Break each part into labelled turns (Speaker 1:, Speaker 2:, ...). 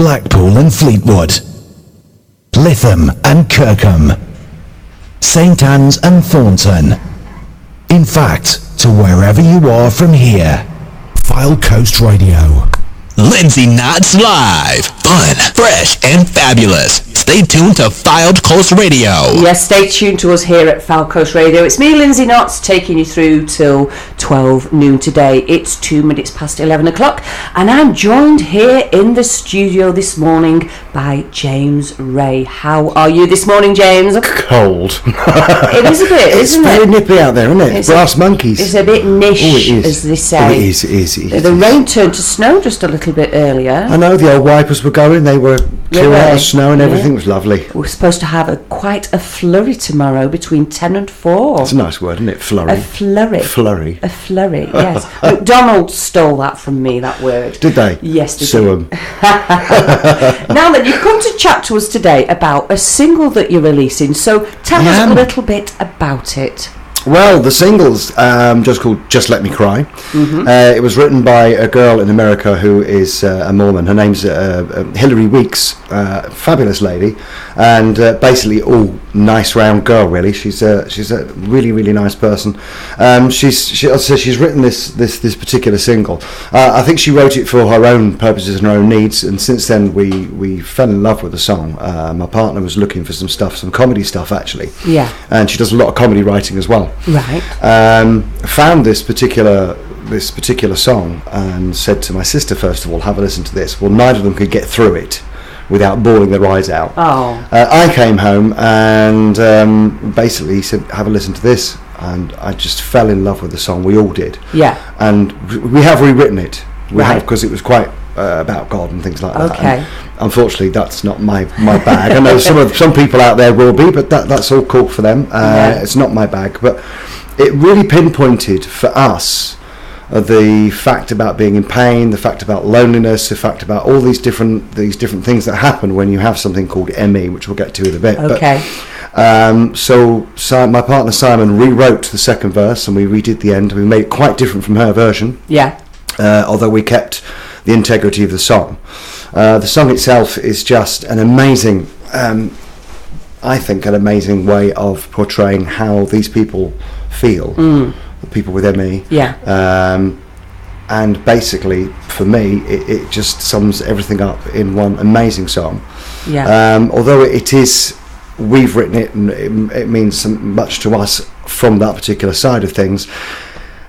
Speaker 1: Blackpool and Fleetwood, Lytham and Kirkham, St Anne's and Thornton. In fact, to wherever you are from here. Fylde Coast Radio.
Speaker 2: Lindsey Notts Live. Fun, fresh, and fabulous. Stay tuned to Fylde Coast Radio.
Speaker 3: Yes, stay tuned to us here at Fylde Coast Radio. It's me, Lindsey Notts, taking you through till 12 noon today. It's 2 minutes past 11 o'clock, and I'm joined here in the studio this morning by James Reay. How are you this morning, James?
Speaker 4: Cold.
Speaker 3: It is a bit, isn't it?
Speaker 4: It's very nippy out there, isn't it?
Speaker 3: It's
Speaker 4: brass monkeys.
Speaker 3: It's a bit niche, as they say.
Speaker 4: It is.
Speaker 3: The rain turned to snow just a little bit earlier.
Speaker 4: I know, the old wipers were going, they were clearing out the snow and everything was lovely.
Speaker 3: We're supposed to have quite a flurry tomorrow between 10 and 4.
Speaker 4: It's a nice word, isn't it? Flurry.
Speaker 3: A flurry.
Speaker 4: Flurry.
Speaker 3: A flurry, yes. McDonald's stole that from me, that word.
Speaker 4: Did they?
Speaker 3: Yes, they
Speaker 4: Sue
Speaker 3: did.
Speaker 4: them.
Speaker 3: Now then, you've come to chat to us today about a single that you're releasing, so tell us a little bit about it.
Speaker 4: Well, the single's just called Just Let Me Cry.
Speaker 3: Mm-hmm.
Speaker 4: It was written by a girl in America who is a Mormon. Her name's Hillary Weeks, fabulous lady, and basically all nice round girl, really. She's a really, really nice person. She's written this particular single. I think she wrote it for her own purposes and her own needs, and since then we fell in love with the song. My partner was looking for some comedy stuff, actually.
Speaker 3: Yeah.
Speaker 4: And she does a lot of comedy writing as well.
Speaker 3: Right.
Speaker 4: Found this particular song and said to my sister, first of all, have a listen to this. Well, neither of them could get through it without bawling their eyes out.
Speaker 3: Oh.
Speaker 4: I came home and basically said, have a listen to this, and I just fell in love with the song. We all did.
Speaker 3: Yeah.
Speaker 4: And we have rewritten it. We
Speaker 3: Right.
Speaker 4: have, because it was quite about God and things like that.
Speaker 3: Okay.
Speaker 4: And unfortunately, that's not my bag. I know some people out there will be, but that's all cool for them. It's not my bag. But it really pinpointed for us the fact about being in pain, the fact about loneliness, the fact about all these different things that happen when you have something called ME, which we'll get to in a bit.
Speaker 3: Okay.
Speaker 4: But, so my partner Simon rewrote the second verse and we redid the end. We made it quite different from her version.
Speaker 3: Yeah.
Speaker 4: Although we kept the integrity of the song. The song itself is just an amazing, I think, an amazing way of portraying how these people feel, the people with ME.
Speaker 3: Yeah.
Speaker 4: And basically, for me, it just sums everything up in one amazing song.
Speaker 3: Yeah.
Speaker 4: Although we've written it and it means much to us from that particular side of things,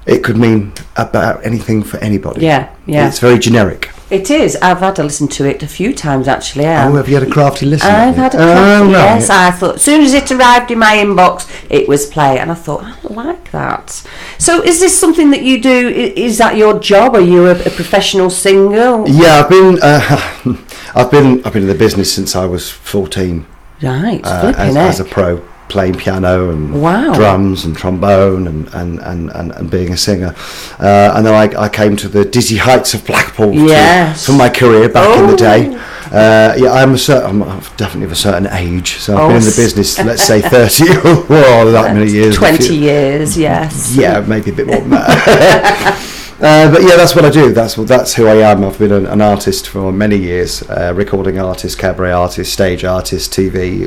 Speaker 4: it could mean about anything for anybody.
Speaker 3: Yeah.
Speaker 4: It's very generic.
Speaker 3: It is. I've had to listen to it a few times, actually.
Speaker 4: Have you had a crafty listen?
Speaker 3: I've had a crafty,
Speaker 4: right.
Speaker 3: yes. I thought, as soon as it arrived in my inbox, it was play, and I thought, I like that. So is this something that you do, is that your job? Are you a professional singer?
Speaker 4: Yeah, I've been in the business since I was 14.
Speaker 3: Right,
Speaker 4: as a pro, playing piano and drums and trombone and being a singer, and then I came to the dizzy heights of Blackpool for my career back in the day. I'm definitely of a certain age, so I've been in the business, let's say 30 or that many years.
Speaker 3: 20 years, yes.
Speaker 4: Yeah, maybe a bit more than that. But yeah, that's what I do. That's who I am. I've been an artist for many years, recording artist, cabaret artist, stage artist, TV.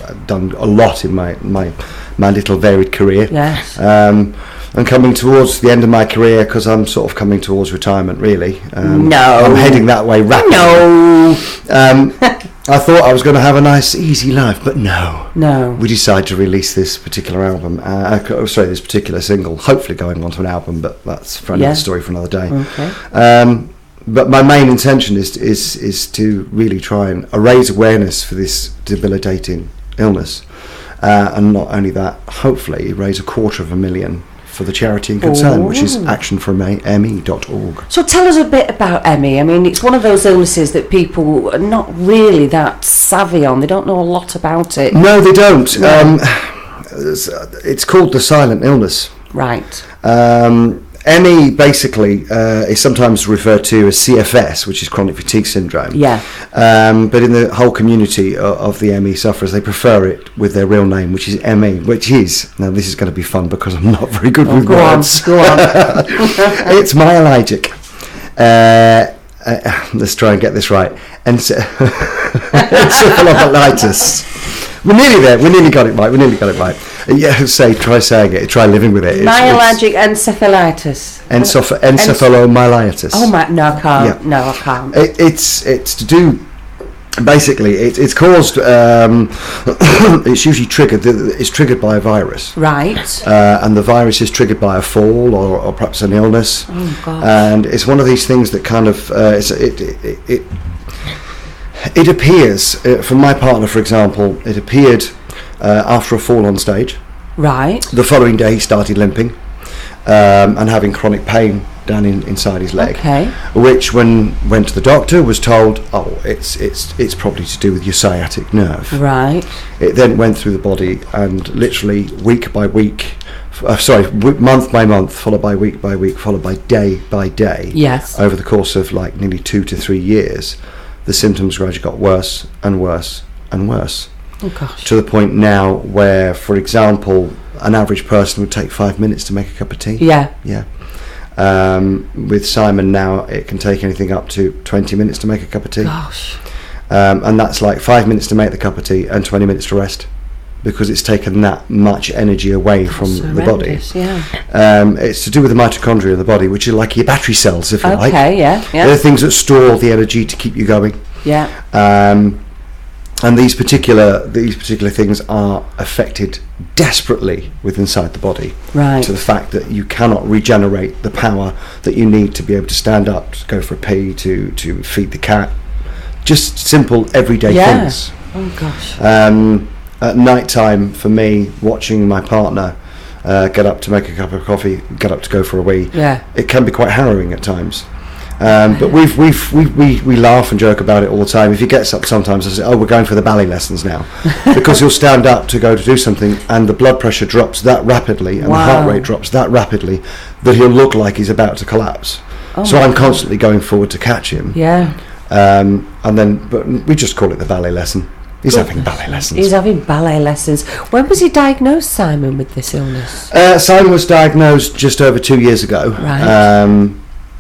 Speaker 4: I've done a lot in my little varied career.
Speaker 3: Yes.
Speaker 4: And coming towards the end of my career, because I'm sort of coming towards retirement, really.
Speaker 3: No.
Speaker 4: I'm heading that way rapidly.
Speaker 3: No.
Speaker 4: I thought I was going to have a nice, easy life, but no.
Speaker 3: No.
Speaker 4: We decided to release this particular album. This particular single. Hopefully going on to an album, but that's for another story for another day.
Speaker 3: Okay.
Speaker 4: But my main intention is to really try and raise awareness for this debilitating illness, and not only that, hopefully raise $250,000 for the charity in concern, which is actionforme.org.
Speaker 3: So tell us a bit about ME. I mean, it's one of those illnesses that people are not really that savvy on. They don't know a lot about it.
Speaker 4: No, they don't.
Speaker 3: No.
Speaker 4: It's called the silent illness.
Speaker 3: Right.
Speaker 4: ME basically is sometimes referred to as CFS, which is chronic fatigue syndrome.
Speaker 3: Yeah.
Speaker 4: But in the whole community of the ME sufferers, they prefer it with their real name, which is ME, which is, now this is going to be fun because I'm not very good with words.
Speaker 3: Go on.
Speaker 4: It's myalgic. let's try and get this right. Encephalomyelitis. We're nearly there. We nearly got it right. Yeah, try saying it. Try living with it.
Speaker 3: Myalgic encephalitis.
Speaker 4: Encephalomyelitis.
Speaker 3: Oh my! No, I can't. Yeah. No, I can't.
Speaker 4: It's to do. Basically, it's caused. It's usually triggered. It's triggered by a virus.
Speaker 3: Right.
Speaker 4: And the virus is triggered by a fall or perhaps an illness.
Speaker 3: Oh God.
Speaker 4: And it's one of these things that kind of it appears. For my partner, for example, it appeared after a fall on stage.
Speaker 3: Right.
Speaker 4: The following day, he started limping and having chronic pain down inside his leg.
Speaker 3: Okay.
Speaker 4: Which, when went to the doctor, was told, it's probably to do with your sciatic nerve.
Speaker 3: Right.
Speaker 4: It then went through the body, and literally week by week, month by month, followed by week, followed by day,
Speaker 3: yes,
Speaker 4: over the course of like nearly 2 to 3 years, the symptoms gradually got worse and worse and worse.
Speaker 3: Oh gosh.
Speaker 4: To the point now where, for example, an average person would take 5 minutes to make a cup of tea.
Speaker 3: Yeah.
Speaker 4: With Simon now, it can take anything up to 20 minutes to make a cup of tea.
Speaker 3: Gosh.
Speaker 4: And that's like 5 minutes to make the cup of tea and 20 minutes to rest, because it's taken that much energy away from the body.
Speaker 3: Yeah.
Speaker 4: It's to do with the mitochondria of the body, which are like your battery cells, if you like.
Speaker 3: Okay, yeah.
Speaker 4: They're the things that store the energy to keep you going.
Speaker 3: Yeah.
Speaker 4: And these particular things are affected desperately with inside the body,
Speaker 3: right,
Speaker 4: to the fact that you cannot regenerate the power that you need to be able to stand up, to go for a pee, to feed the cat. Just simple everyday things.
Speaker 3: Oh gosh.
Speaker 4: At night time, for me, watching my partner get up to make a cup of coffee, get up to go for a wee, it can be quite harrowing at times. But we laugh and joke about it all the time. If he gets up sometimes, I say, we're going for the ballet lessons now, because he'll stand up to go to do something and the blood pressure drops that rapidly and the heart rate drops that rapidly that he'll look like he's about to collapse. So I'm constantly going forward to catch him. But we just call it the ballet lesson. He's having ballet lessons. When was he diagnosed, Simon, with this illness? Simon was diagnosed just over 2 years ago. Right.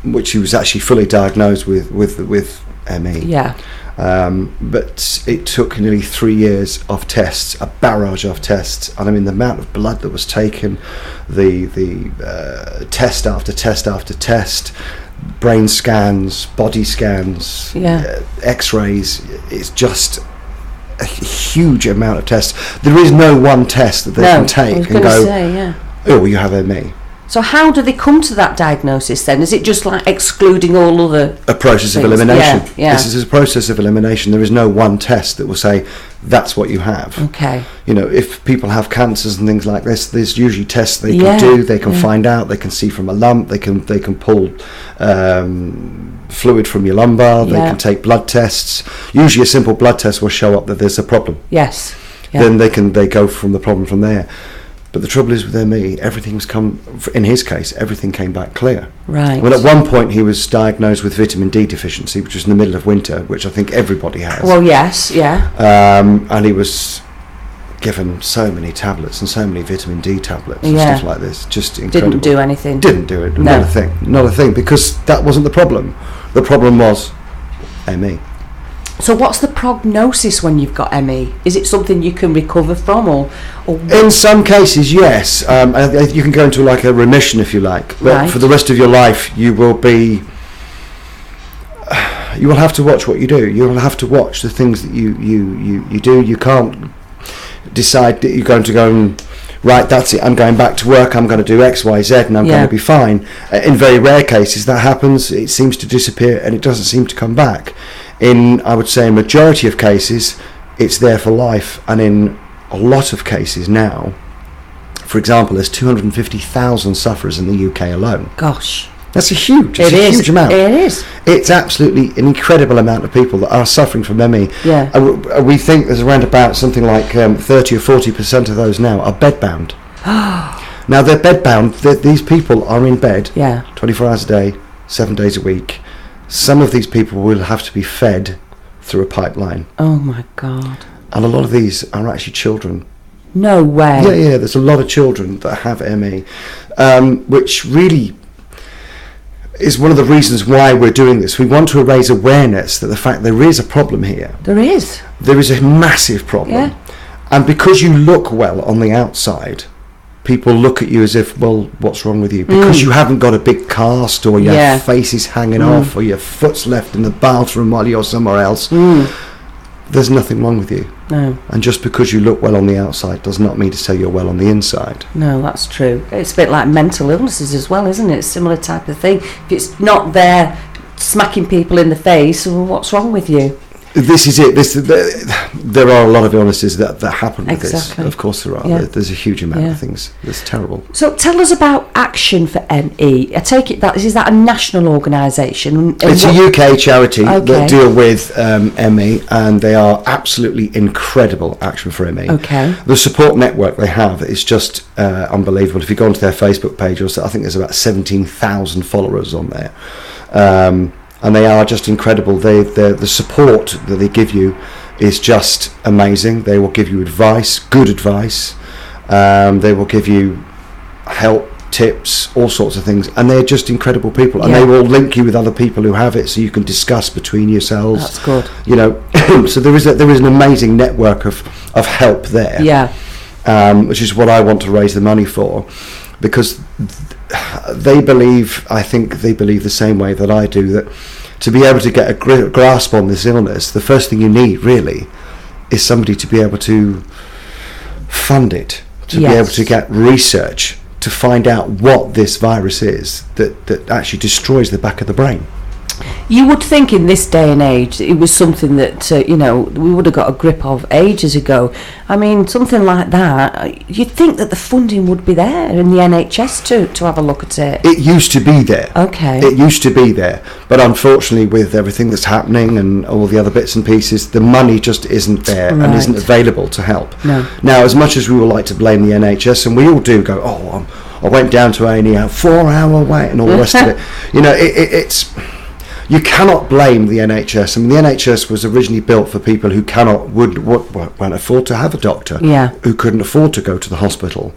Speaker 4: Which he was actually fully diagnosed with ME. Yeah. But it took nearly 3 years of tests, a barrage of tests, and I mean the amount of blood that was taken, the test after test after test, brain scans, body scans, X-rays. It's just a huge amount of tests. There is no one test that they can take and go, oh, you have ME.
Speaker 3: So how do they come to that diagnosis then? Is it just like excluding all other
Speaker 4: a process
Speaker 3: things?
Speaker 4: Of elimination?
Speaker 3: Yeah.
Speaker 4: This is a process of elimination. There is no one test that will say that's what you have.
Speaker 3: Okay.
Speaker 4: You know, if people have cancers and things like this, there's usually tests they can do. They can find out. They can see from a lump. They can pull fluid from your lumbar. They can take blood tests. Usually, a simple blood test will show up that there's a problem.
Speaker 3: Yes. Yeah.
Speaker 4: Then they go from the problem from there. But the trouble is with ME, in his case, everything came back clear.
Speaker 3: Right.
Speaker 4: Well, at one point he was diagnosed with vitamin D deficiency, which was in the middle of winter, which I think everybody has.
Speaker 3: Well, yes, yeah.
Speaker 4: And he was given so many tablets and so many vitamin D tablets and stuff like this. Just incredible.
Speaker 3: Didn't do anything.
Speaker 4: Didn't do it.
Speaker 3: No.
Speaker 4: Not a thing, because that wasn't the problem. The problem was ME.
Speaker 3: So what's the prognosis when you've got ME? Is it something you can recover from, or
Speaker 4: in some cases, yes. You can go into like a remission, if you like. But for the rest of your life, you will have to watch what you do. You will have to watch the things that you do. You can't decide that you're going to go and right, that's it, I'm going back to work, I'm going to do X, Y, Z, and I'm going to be fine. In very rare cases that happens, it seems to disappear and it doesn't seem to come back. In, I would say, a majority of cases, it's there for life, and in a lot of cases now, for example, there's 250,000 sufferers in the UK alone.
Speaker 3: Gosh.
Speaker 4: That's a huge amount.
Speaker 3: It is.
Speaker 4: It's absolutely an incredible amount of people that are suffering from ME.
Speaker 3: Yeah.
Speaker 4: We think there's around about something like 30 or 40% of those now are bedbound. Now they're bedbound. These people are in bed 24 hours a day, 7 days a week. Some of these people will have to be fed through a pipeline.
Speaker 3: Oh my God.
Speaker 4: And a lot of these are actually children.
Speaker 3: No way.
Speaker 4: Yeah, there's a lot of children that have ME, which really... is one of the reasons why we're doing this. We want to raise awareness that the fact there is a problem here.
Speaker 3: There is
Speaker 4: a massive problem.
Speaker 3: Yeah.
Speaker 4: And because you look well on the outside, people look at you as if, well, what's wrong with you? Because you haven't got a big cast, or your face is hanging off, or your foot's left in the bathroom while you're somewhere else. There's nothing wrong with you.
Speaker 3: No.
Speaker 4: And just because you look well on the outside does not mean to say you're well on the inside.
Speaker 3: No, that's true. It's a bit like mental illnesses as well, isn't it? It's a similar type of thing. If it's not there smacking people in the face, well, what's wrong with you?
Speaker 4: This is it. There are a lot of illnesses that happen with
Speaker 3: Exactly.
Speaker 4: this. Of course there are.
Speaker 3: Yeah.
Speaker 4: There's a huge amount of things. It's terrible.
Speaker 3: So tell us about Action for ME. I take it is that a national organisation?
Speaker 4: It's a UK charity
Speaker 3: Okay.
Speaker 4: that deal with ME, and they are absolutely incredible. Action for ME.
Speaker 3: Okay.
Speaker 4: The support network they have is just unbelievable. If you go onto their Facebook page, I think there's about 17,000 followers on there. And they are just incredible. The support that they give you is just amazing. They will give you advice, good advice. They will give you help, tips, all sorts of things. And they're just incredible people. And they will link you with other people who have it, so you can discuss between yourselves.
Speaker 3: That's good.
Speaker 4: You know, so there is an amazing network of help there.
Speaker 3: Yeah.
Speaker 4: Which is what I want to raise the money for, because they believe the same way that I do, that to be able to get a grasp on this illness, the first thing you need really is somebody to be able to fund it, to be able to get research to find out what this virus is that actually destroys the back of the brain.
Speaker 3: You would think in this day and age it was something that we would have got a grip of ages ago. I mean, something like that, you'd think that the funding would be there in the NHS to have a look at it.
Speaker 4: It used to be there.
Speaker 3: Okay.
Speaker 4: It used to be there, but unfortunately with everything that's happening and all the other bits and pieces, the money just isn't there and isn't available to help.
Speaker 3: No.
Speaker 4: Now, as much as we would like to blame the NHS, and we all do go, I went down to A&E, a 4-hour wait and all the rest of it. You know, it's... You cannot blame the NHS. I mean, the NHS was originally built for people who won't afford to have a doctor, who couldn't afford to go to the hospital,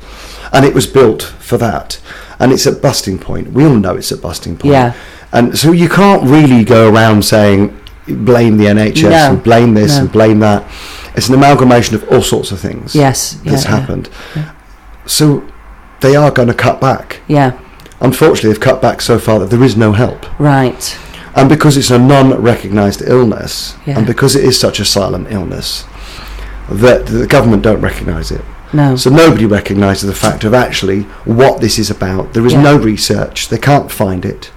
Speaker 4: and it was built for that. And it's at busting point. We all know it's at busting point.
Speaker 3: Yeah.
Speaker 4: And so you can't really go around saying blame the NHS and blame this and blame that. It's an amalgamation of all sorts of things. That's happened.
Speaker 3: Yeah.
Speaker 4: So they are going to cut back.
Speaker 3: Yeah.
Speaker 4: Unfortunately, they've cut back so far that there is no help.
Speaker 3: Right.
Speaker 4: And because it's a non-recognised illness, and because it is such a silent illness, that the government don't recognise it.
Speaker 3: No.
Speaker 4: So nobody recognises the fact of actually what this is about. There is no research. They can't find it.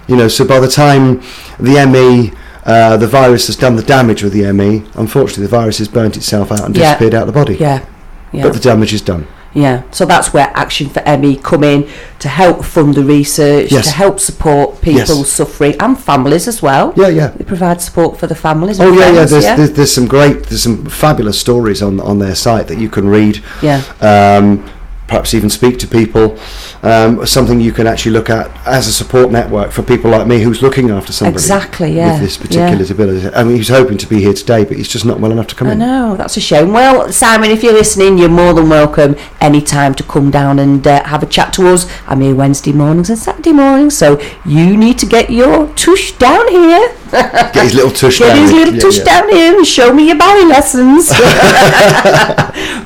Speaker 4: You know, so by the time the ME, the virus has done the damage with the ME, unfortunately the virus has burnt itself out and disappeared out of the body.
Speaker 3: Yeah.
Speaker 4: But the damage is done.
Speaker 3: Yeah, so that's where Action for ME come in to help fund the research, to help support people suffering and families as well.
Speaker 4: Yeah.
Speaker 3: They provide support for the families.
Speaker 4: Oh yeah. There's some fabulous stories on their site that you can read.
Speaker 3: Yeah.
Speaker 4: Perhaps even speak to people. Something you can actually look at as a support network for people like me who's looking after somebody with this particular disability. I mean, he's hoping to be here today, but he's just not well enough to come in.
Speaker 3: I know, that's a shame. Well, Simon, if you're listening, you're more than welcome anytime to come down and have a chat to us. I'm here Wednesday mornings and Saturday mornings, so you need to get your tush down here.
Speaker 4: Get his little tush down here.
Speaker 3: Get his little tush down here and show me your ballet lessons.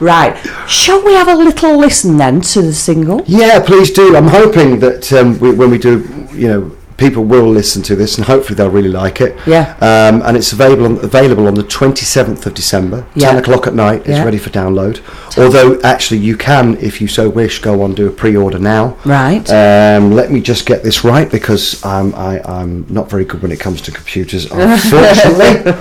Speaker 3: Right. Shall we have a little listen then to the single?
Speaker 4: Yeah, please do. I'm hoping that when we do, people will listen to this and hopefully they'll really like it.
Speaker 3: Yeah.
Speaker 4: And it's available on the 27th of December, 10 o'clock at night. It's ready for download. Although, actually, you can, if you so wish, go on do a pre-order now.
Speaker 3: Right.
Speaker 4: Let me just get this right, because I'm not very good when it comes to computers, unfortunately.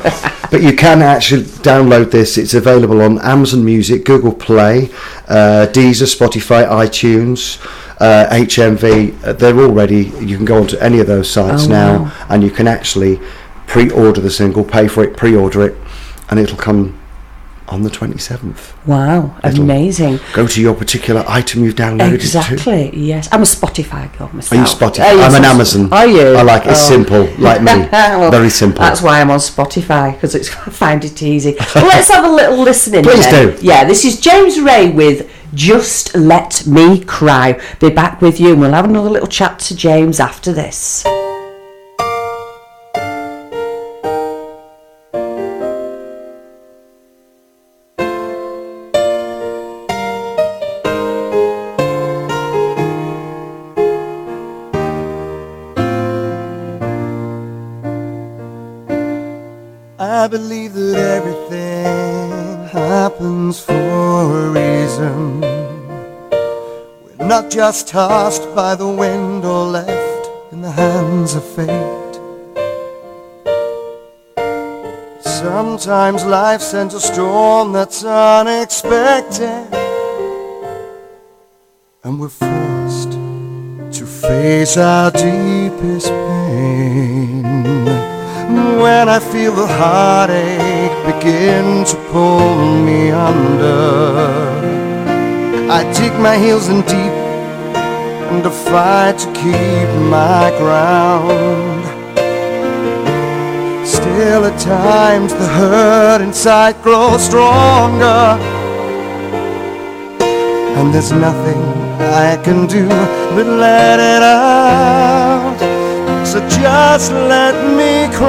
Speaker 4: But you can actually download this. It's available on Amazon Music, Google Play, Deezer, Spotify, iTunes, HMV. They're all ready. You can go onto any of those sites now, and you can actually pre-order the single, pay for it, pre-order it, and it'll come on the 27th.
Speaker 3: Wow, amazing.
Speaker 4: Go to your particular item you've downloaded
Speaker 3: Exactly,
Speaker 4: it to.
Speaker 3: yes. I'm a Spotify girl myself.
Speaker 4: Are you Spotify? I'm an Amazon.
Speaker 3: Are you?
Speaker 4: I like it. It's simple, like me.
Speaker 3: Well,
Speaker 4: very simple.
Speaker 3: That's why I'm on Spotify, because I find it easy. Well, let's have a little listening.
Speaker 4: Please
Speaker 3: then.
Speaker 4: do.
Speaker 3: Yeah, this is James Reay with Just Let Me Cry. Be back with you and we'll have another little chat to James after this.
Speaker 5: I believe that everything happens for a reason. We're not just tossed by the wind or left in the hands of fate. Sometimes life sends a storm that's unexpected, and we're forced to face our deepest pain. When I feel the heartache begin to pull me under, I dig my heels in deep and I fight to keep my ground. Still at times the hurt inside grows stronger, and there's nothing I can do but let it out. So just let me cry.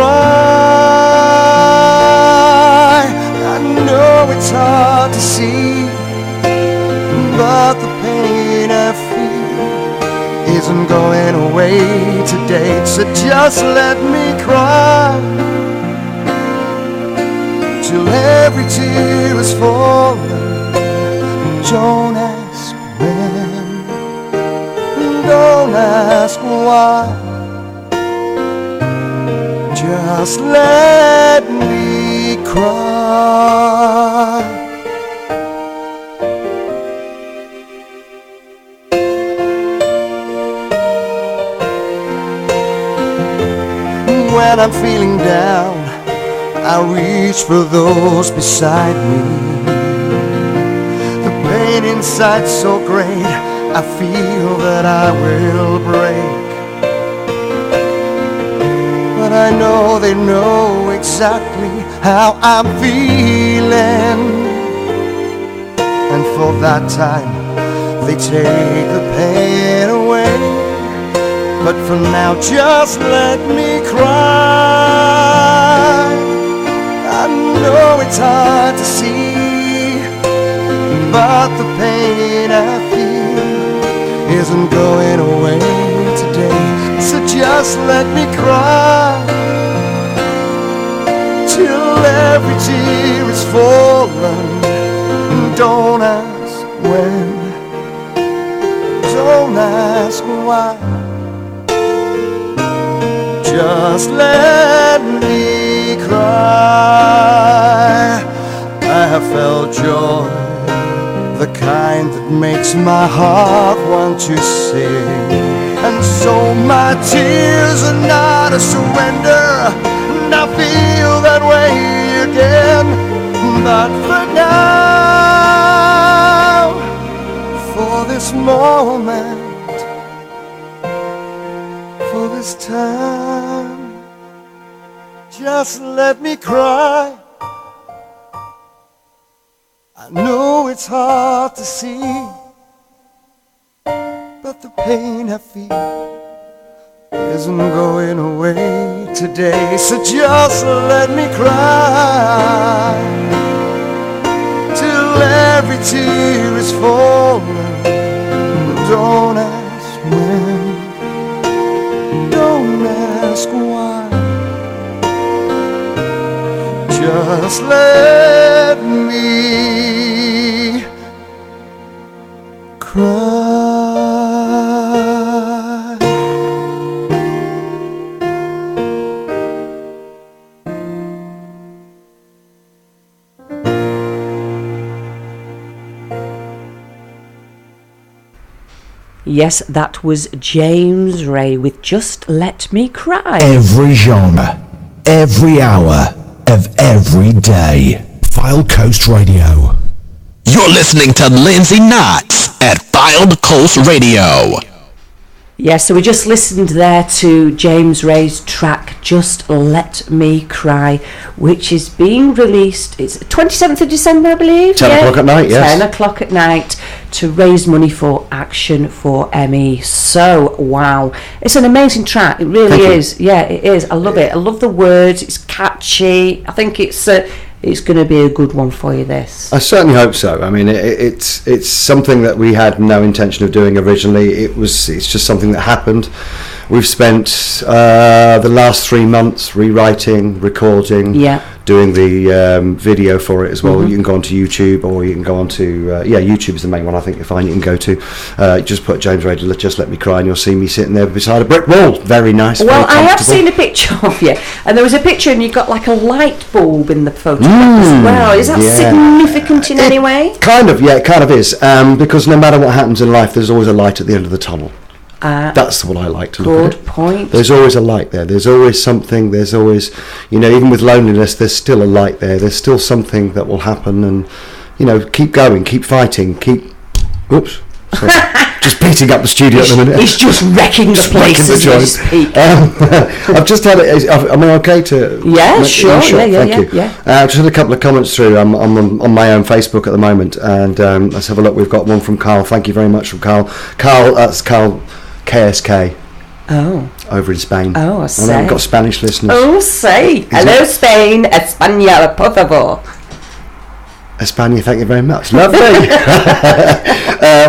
Speaker 5: I know it's hard to see, but the pain I feel isn't going away today. So just let me cry till every tear is falling. Don't ask when, don't ask why. Just let me cry. When I'm feeling down, I reach for those beside me. The pain inside's so great, I feel that I will break. But I know they know exactly how I'm feeling, and for that time they take the pain away. But for now just let me cry. I know it's hard to see, but the pain I feel isn't going away today. So just let me cry till every tear is fallen. Don't ask when, don't ask why. Just let me cry. I have felt joy, the kind that makes my heart want to sing. And so my tears are not a surrender, and I feel that way again. But for now, for this moment, for this time, just let me cry. I know it's hard to see, but the pain I feel isn't going away today. So just let me cry till every tear is falling. Don't ask when, don't ask why. Just let me cry.
Speaker 3: Yes, that was James Reay with Just Let Me Cry.
Speaker 1: Every genre, every hour of every day. Fylde Coast Radio.
Speaker 2: You're listening to Lindsey Notts at Fylde Coast Radio.
Speaker 3: Yes, so we just listened there to James Reay's track, Just Let Me Cry, which is being released, it's 27th of December, I believe?
Speaker 4: 10 o'clock at night, yes.
Speaker 3: 10 o'clock at night to raise money for Action for ME. So, wow. It's an amazing track, it really is. Yeah, it is. I love it. I love the words, it's catchy. I think it's going to be a good one for you, this.
Speaker 4: I certainly hope so. I mean, it's something that we had no intention of doing originally. It's just something that happened. We've spent the last 3 months rewriting, recording, doing the video for it as well. You can go onto YouTube, or you can go onto YouTube is the main one I think you can go to. Just put James Reay, Just Let Me Cry, and you'll see me sitting there beside a brick wall. Very nice.
Speaker 3: Well,
Speaker 4: very
Speaker 3: I have seen a picture of you, and there was a picture, and you got like a light bulb in the photograph as well. Is that significant in any way?
Speaker 4: Kind of, yeah, it kind of is. Because no matter what happens in life, there's always a light at the end of the tunnel. That's what I like to look at.
Speaker 3: Good point.
Speaker 4: There's always a light there. There's always something. There's always, even with loneliness, there's still a light there. There's still something that will happen, and keep going, keep fighting, oops. Sorry. Just beating up the studio at the minute.
Speaker 3: He's just wrecking the place as we speak.
Speaker 4: I've just had it. Am I okay to?
Speaker 3: Yeah, sure.
Speaker 4: Thank you. Just had a couple of comments through. I'm on my own Facebook at the moment, and let's have a look. We've got one from Carl. Thank you very much from Carl. That's Carl KSK.
Speaker 3: Oh.
Speaker 4: Over in Spain.
Speaker 3: Oh, I see.
Speaker 4: We've got Spanish listeners.
Speaker 3: Oh, say. Hello, Spain. España, por favor.
Speaker 4: España, thank you very much. Lovely.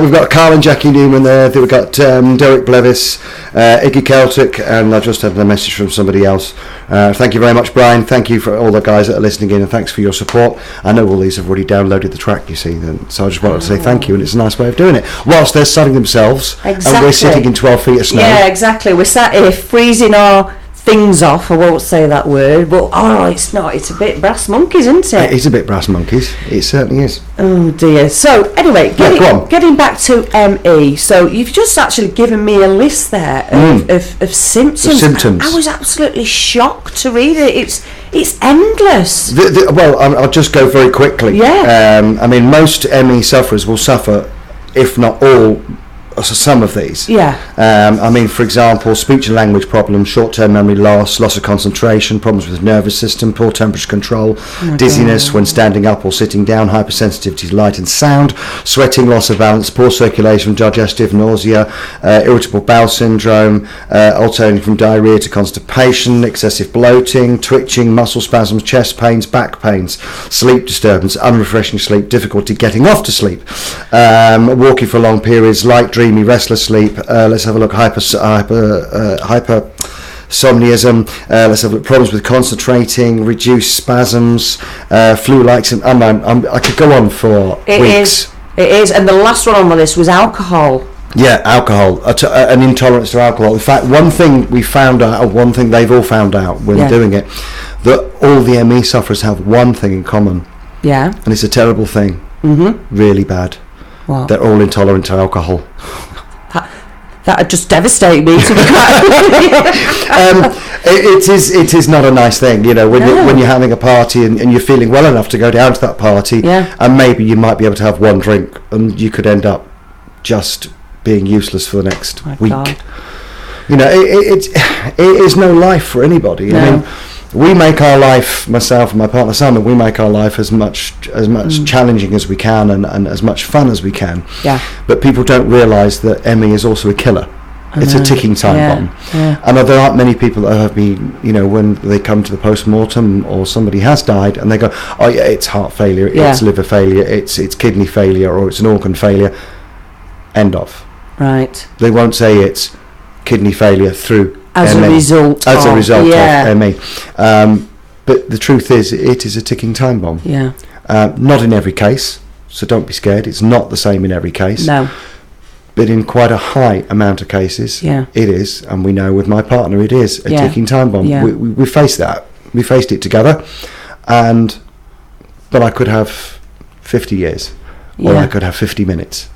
Speaker 4: We've got Carl and Jackie Newman there. We've got Derek Blevis, Iggy Celtic, and I just had a message from somebody else. Thank you very much, Brian. Thank you for all the guys that are listening in, and thanks for your support. I know all these have already downloaded the track, you see, so I just wanted to say thank you, and it's a nice way of doing it. Whilst they're sunning themselves, and we're sitting in 12 feet of snow.
Speaker 3: Yeah, exactly. We're sat here freezing our things off. I won't say that word, but it's not. It's a bit brass monkeys, isn't it?
Speaker 4: It is a bit brass monkeys. It certainly is.
Speaker 3: Oh dear. So anyway, getting back to ME. So you've just actually given me a list there of symptoms.
Speaker 4: Symptoms.
Speaker 3: I was absolutely shocked to read it. It's endless.
Speaker 4: I'll just go very quickly.
Speaker 3: Yeah.
Speaker 4: I mean, most ME sufferers will suffer, if not all, some of these. I mean, for example, speech and language problems, short-term memory loss of concentration, problems with the nervous system, poor temperature control, dizziness when standing up or sitting down, hypersensitivity to light and sound, sweating, loss of balance, poor circulation, digestive, nausea, irritable bowel syndrome, alternating from diarrhea to constipation, excessive bloating, twitching, muscle spasms, chest pains, back pains, sleep disturbance, unrefreshing sleep, difficulty getting off to sleep, walking for long periods, light dreaming, restless sleep. Let's have a look. Hypersomniasm. Let's have a look. Problems with concentrating, reduced spasms, flu-like symptoms. I could go on for weeks.
Speaker 3: It is, and the last one on the list was alcohol.
Speaker 4: Yeah, alcohol. An intolerance to alcohol. In fact, one thing we found out, or one thing they've all found out when doing it, that all the ME sufferers have one thing in common. Yeah. And it's a terrible thing. Really bad. What? They're all intolerant to alcohol.
Speaker 3: That would just devastate me, to be
Speaker 4: it is not a nice thing, when you're having a party and you're feeling well enough to go down to that party, and maybe you might be able to have one drink, and you could end up just being useless for the next week. God. It is no life for anybody. No. I mean, we make our life, myself and my partner Simon, we make our life as much challenging as we can and as much fun as we can. Yeah. But people don't realise that ME is also a killer. It's a ticking time bomb. Yeah. And there aren't many people that have been, when they come to the post-mortem or somebody has died and they go, oh yeah, it's heart failure, it's liver failure, it's kidney failure, or it's an organ failure. End of. Right. They won't say it's kidney failure through
Speaker 3: as
Speaker 4: ME.
Speaker 3: A result
Speaker 4: of ME. But the truth is, it is a ticking time bomb. Yeah. Not in every case, so don't be scared. It's not the same in every case. No. But in quite a high amount of cases, it is. And we know with my partner, it is a ticking time bomb. Yeah. We faced that. We faced it together. But I could have 50 years, or I could have 50 minutes.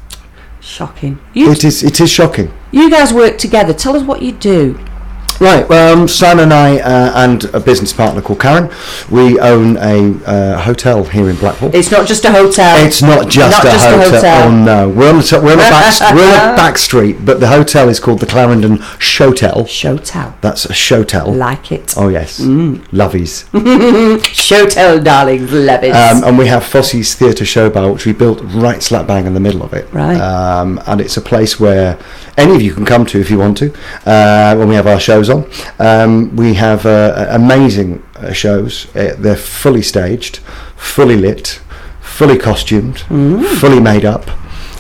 Speaker 3: Shocking.
Speaker 4: It is shocking.
Speaker 3: You guys work together. Tell us what you do.
Speaker 4: Right, Simon and I and a business partner called Karen, we own a hotel here in Blackpool.
Speaker 3: It's not just a hotel.
Speaker 4: It's not just a hotel. Oh no, we're on a back street, but the hotel is called the Clarendon Shotel.
Speaker 3: Shotel.
Speaker 4: That's a shotel.
Speaker 3: Like it.
Speaker 4: Oh yes, lovies.
Speaker 3: Shotel, darlings, lovies.
Speaker 4: And we have Fosse's Theatre Show Bar, which we built right slap bang in the middle of it.
Speaker 3: Right.
Speaker 4: And it's a place where any of you can come to if you want to, when we have our shows on. We have amazing shows. They're fully staged, fully lit, fully costumed, fully made up,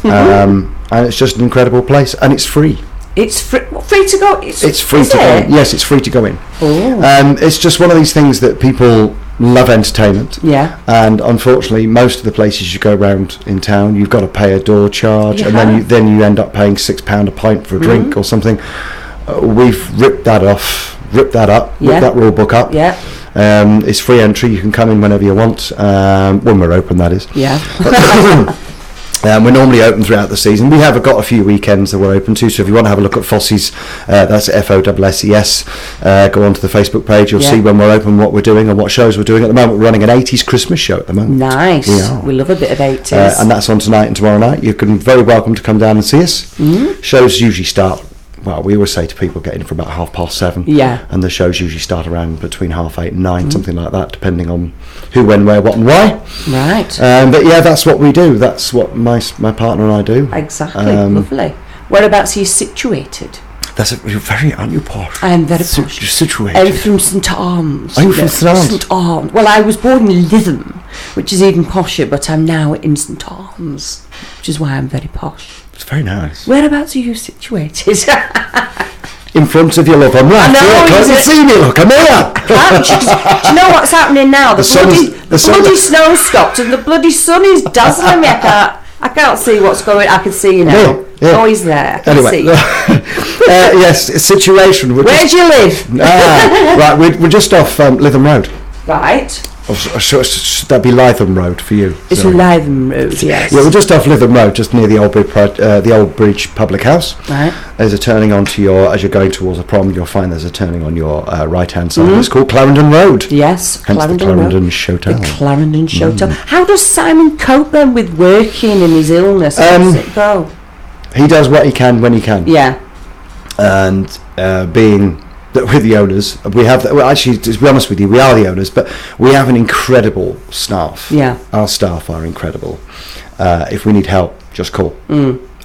Speaker 4: and it's just an incredible place, and it's free.
Speaker 3: It's free to go.
Speaker 4: It's free to go in. Yes, it's free to go in. It's just one of these things that people love entertainment.
Speaker 3: Yeah.
Speaker 4: And unfortunately, most of the places you go around in town, you've got to pay a door charge, and then you end up paying £6 a pint for a drink or something. We've ripped that up, ripped that rule book up.
Speaker 3: Yeah.
Speaker 4: It's free entry. You can come in whenever you want, when we're open, that is.
Speaker 3: Yeah.
Speaker 4: We're normally open throughout the season. We have got a few weekends that we're open to, so if you want to have a look at Fosse's, that's FOSSES, go onto the Facebook page, you'll see when we're open, what we're doing and what shows we're doing. At the moment, we're running an 80s Christmas show at the moment.
Speaker 3: Nice. We love a bit of 80s.
Speaker 4: And that's on tonight and tomorrow night. You're very welcome to come down and see us. Shows usually start, well, we always say to people, get in for about 7:30. Yeah. And the shows usually start around between 8:30 and 9, something like that, depending on who, when, where, what and why.
Speaker 3: Right.
Speaker 4: But yeah, that's what we do. That's what my partner and I do.
Speaker 3: Exactly. Lovely. Whereabouts are you situated?
Speaker 4: You're very, aren't you, posh?
Speaker 3: I am very posh.
Speaker 4: You're situated.
Speaker 3: I'm from St Arms.
Speaker 4: Are you from St Arms?
Speaker 3: St Arms. Well, I was born in Lytham, which is even posher, but I'm now in St Arms, which is why I'm very posh.
Speaker 4: It's very nice.
Speaker 3: Whereabouts are you situated?
Speaker 4: In front of you, love. I'm right. Can't you see me? Look, I'm here.
Speaker 3: Do you know what's happening now? The bloody snow stopped and the bloody sun is dazzling me. I can't see what's going. I can see you now.
Speaker 4: Yeah.
Speaker 3: Oh, he's there. I can see.
Speaker 4: Yes, situation.
Speaker 3: Where do you live?
Speaker 4: Right, we're just off Lytham Road.
Speaker 3: Right.
Speaker 4: Should that be Lytham Road for you?
Speaker 3: It's Lytham Road, yes.
Speaker 4: Yeah, we're just off Lytham Road, just near the Old Bridge Public House.
Speaker 3: Right.
Speaker 4: There's a turning onto as you're going towards the prom, you'll find there's a turning on your right-hand side. It's called Clarendon Road.
Speaker 3: Yes,
Speaker 4: hence
Speaker 3: Clarendon
Speaker 4: the Clarendon
Speaker 3: Road.
Speaker 4: Shotel.
Speaker 3: The Clarendon Shotel. How does Simon cope then with working in his illness? How does it go?
Speaker 4: He does what he can when he can.
Speaker 3: Yeah.
Speaker 4: And being that we're the owners, we have actually, to be honest with you, we are the owners, but we have an incredible staff.
Speaker 3: Yeah.
Speaker 4: Our staff are incredible. If we need help, just call.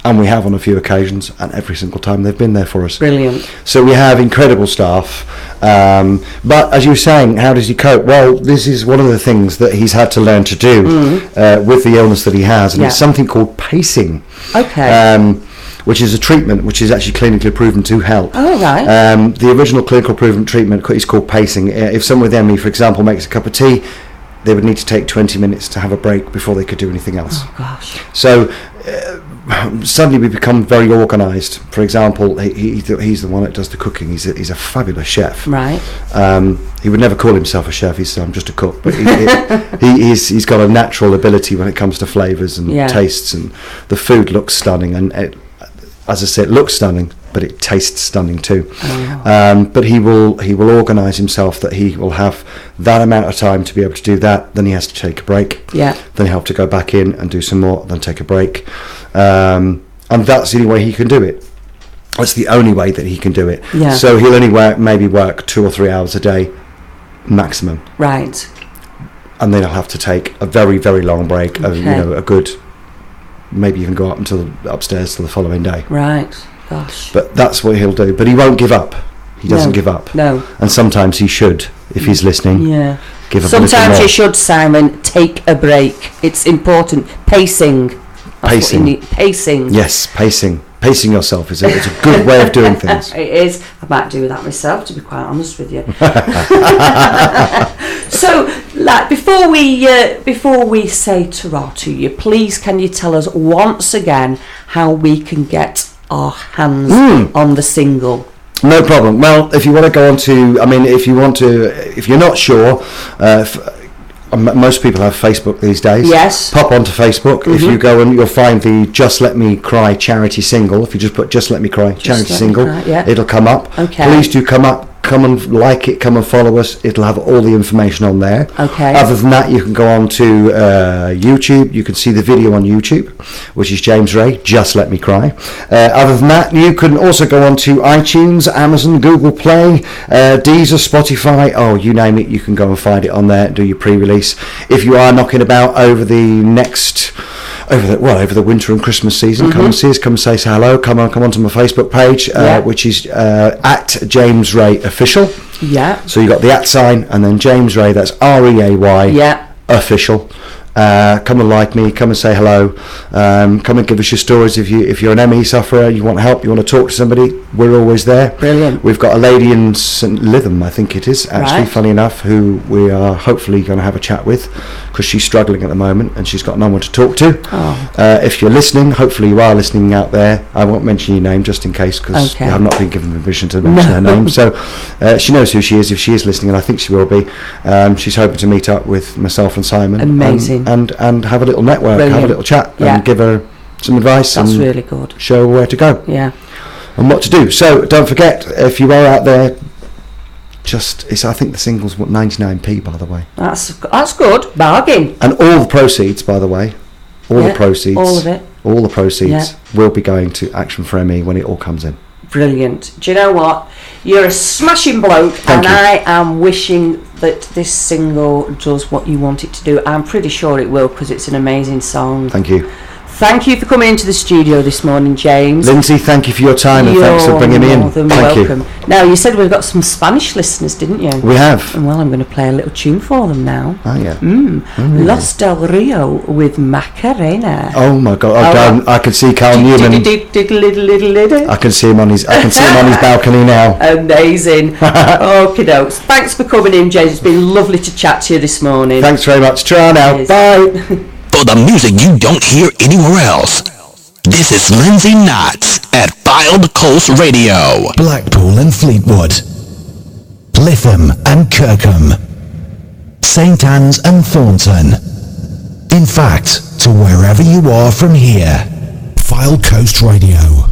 Speaker 4: And we have on a few occasions, and every single time they've been there for us.
Speaker 3: Brilliant.
Speaker 4: So we have incredible staff. But as you were saying, how does he cope? Well, this is one of the things that he's had to learn to do with the illness that he has, and it's something called pacing.
Speaker 3: Okay.
Speaker 4: Which is a treatment which is actually clinically proven to help.
Speaker 3: Oh, right.
Speaker 4: The original clinical proven treatment is called pacing. If someone with ME, for example, makes a cup of tea, they would need to take 20 minutes to have a break before they could do anything else.
Speaker 3: Oh, gosh.
Speaker 4: So suddenly we become very organised. For example, he's the one that does the cooking. He's a fabulous chef.
Speaker 3: Right.
Speaker 4: He would never call himself a chef. He said, I'm just a cook. But he's got a natural ability when it comes to flavours and tastes, and the food looks stunning. And as I said, it looks stunning, but it tastes stunning too. Oh. But he will organise himself that he will have that amount of time to be able to do that. Then he has to take a break. Yeah. Then he'll have to go back in and do some more. Then take a break. And that's the only way he can do it. That's the only way that he can do it. Yeah. So he'll only work 2 or 3 hours a day, maximum.
Speaker 3: Right.
Speaker 4: And then he'll have to take a very, very long break. Okay. A good. Maybe even go up until upstairs till the following day.
Speaker 3: Right. Gosh.
Speaker 4: But that's what he'll do. But he won't give up. He doesn't give up.
Speaker 3: No.
Speaker 4: And sometimes he should, if he's listening.
Speaker 3: Yeah.
Speaker 4: Give up.
Speaker 3: Sometimes you should, Simon, take a break. It's important. Pacing. That's what you need. Pacing.
Speaker 4: Yes, pacing. Pacing yourself is it's a good way of doing things.
Speaker 3: It is. I might do that myself, to be quite honest with you. So, before we say ta-ra to you, please can you tell us once again how we can get our hands on the single?
Speaker 4: No problem. Well, if you want to go on to, if you're not sure, most people have Facebook these days.
Speaker 3: Yes.
Speaker 4: Pop onto Facebook. If you go and you'll find the Just Let Me Cry charity single. If you just put Just Let Me Cry charity single, it'll come up.
Speaker 3: Okay.
Speaker 4: Please do come up. Come and like it, come and follow us. It'll have all the information on there.
Speaker 3: Okay.
Speaker 4: Other than that, you can go on to YouTube. You can see the video on YouTube, which is James Reay, Just Let Me Cry. Other than that, you can also go on to iTunes, Amazon, Google Play, Deezer, Spotify. Oh, you name it, you can go and find it on there and do your pre-release. If you are knocking about over the winter and Christmas season, come and see us, come and say hello, come onto my Facebook page, which is at James Reay Official.
Speaker 3: Yeah.
Speaker 4: So you got the @ sign and then James Reay, that's REAY Official. Come and like me, come and say hello, come and give us your stories. If you're an ME sufferer, you want help, you want to talk to somebody, we're always there.
Speaker 3: Brilliant.
Speaker 4: We've got a lady in St Lytham, I think it is, actually, funny enough, who we are hopefully going to have a chat with, because she's struggling at the moment and she's got no one to talk to. If you're listening, hopefully you are listening out there, I won't mention your name just in case, because you have not been given permission to mention her name. So she knows who she is if she is listening, and I think she will be. She's hoping to meet up with myself and Simon.
Speaker 3: Amazing.
Speaker 4: And have a little network, have a little chat, and give her some advice.
Speaker 3: That's
Speaker 4: and
Speaker 3: really good.
Speaker 4: Show her where to go.
Speaker 3: Yeah.
Speaker 4: And what to do. So don't forget, if you are out there, I think the single's 99p, by the way.
Speaker 3: That's good. Bargain.
Speaker 4: And all the proceeds, by the way, all the proceeds,
Speaker 3: all of it,
Speaker 4: all the proceeds will be going to Action for ME when it all comes in.
Speaker 3: Brilliant. Do you know what? You're a smashing bloke,
Speaker 4: Thank you.
Speaker 3: I am wishing that this single does what you want it to do. I'm pretty sure it will, because it's an amazing song.
Speaker 4: Thank you.
Speaker 3: Thank you for coming into the studio this morning, James.
Speaker 4: Lindsay, thank you for your time, and thanks for bringing me in. Thank you.
Speaker 3: Now, you said we've got some Spanish listeners, didn't you?
Speaker 4: We have.
Speaker 3: And well, I'm going to play a little tune for them now.
Speaker 4: Oh, yeah.
Speaker 3: Los Del Rio with Macarena.
Speaker 4: Oh my God! I can see Carl Newman. I can see him on his balcony now.
Speaker 3: Amazing. Okie dokes. Thanks for coming in, James. It's been lovely to chat to you this morning.
Speaker 4: Thanks very much. Try now. Bye.
Speaker 2: For the music you don't hear anywhere else, this is Lindsey Notts at Fylde Coast Radio.
Speaker 1: Blackpool and Fleetwood, Lytham and Kirkham, St Anne's and Thornton. In fact, to wherever you are from here. Fylde Coast Radio.